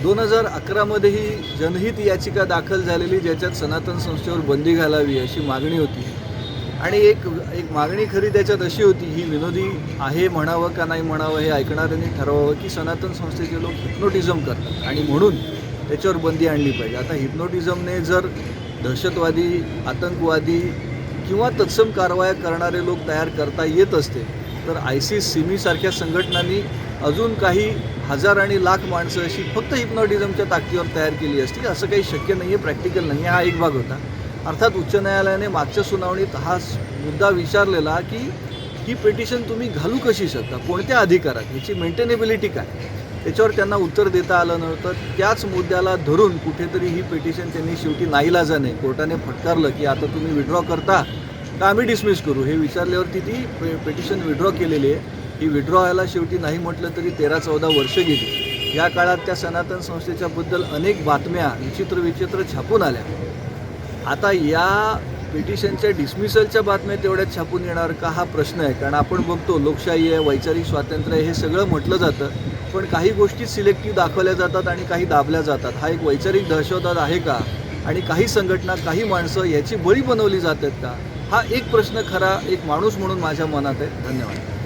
2011मध्येही जनहित याचिका दाखल झालेली, ज्याच्यात सनातन संस्थेवर बंदी घालावी अशी मागणी होती. आणि एक मागणी खरी त्याच्यात अशी होती, ही विनोदी आहे म्हणावं का नाही म्हणावं हे ऐकणाऱ्यांनी ठरवावं, की सनातन संस्थेचे लोक हिप्नोटिझम करतात आणि म्हणून त्याच्यावर बंदी आणली पाहिजे. आता हिप्नोटिझमने जर दहशतवादी, आतंकवादी किंवा तत्सम कारवाया करणारे लोक तयार करता येत असते, तर ISIS, सिमीसारख्या संघटनांनी अजून काही हजार आणि लाख माणसं अशी फक्त हिप्नोटिझमच्या ताकदीवर तयार केली असती. असं काही शक्य नाही आहे, प्रॅक्टिकल नाही आहे. हा एक भाग होता. अर्थात उच्च न्यायालयाने मागच्या सुनावणीत हा मुद्दा विचारलेला, की ही पिटिशन तुम्ही घालू कशी शकता, कोणत्या अधिकारात, ह्याची मेंटेनेबिलिटी काय, त्याच्यावर त्यांना उत्तर देता आलं नव्हतं. त्याच मुद्द्याला धरून कुठेतरी ही पिटिशन त्यांनी शेवटी नाईलाजाने कोर्टाने फटकारलं, की आता तुम्ही विड्रॉ करता का आम्ही डिसमिस करू, हे विचारल्यावरती ती पिटिशन विड्रॉ केलेली आहे. ही विड्रॉ व्हायला शेवटी नाही म्हटलं तरी 13-14 वर्ष गेली. या काळात त्या सनातन संस्थेच्याबद्दल अनेक बातम्या विचित्र छापून आल्या. आता या पिटिशनच्या डिसमिसलच्या बातम्या तेवढ्याच छापून येणार का, हा प्रश्न आहे. कारण आपण बघतो, लोकशाही आहे, वैचारिक स्वातंत्र्य आहे, हे सगळं म्हटलं जातं, पण काही गोष्टी सिलेक्टिव्ह दाखवल्या जातात आणि काही दाबल्या जातात. हा एक वैचारिक दहशतवाद आहे का, आणि काही संघटना, काही माणसं याची बळी बनवली जातात का, हा एक प्रश्न खरा एक माणूस म्हणून माझ्या मनात आहे. धन्यवाद.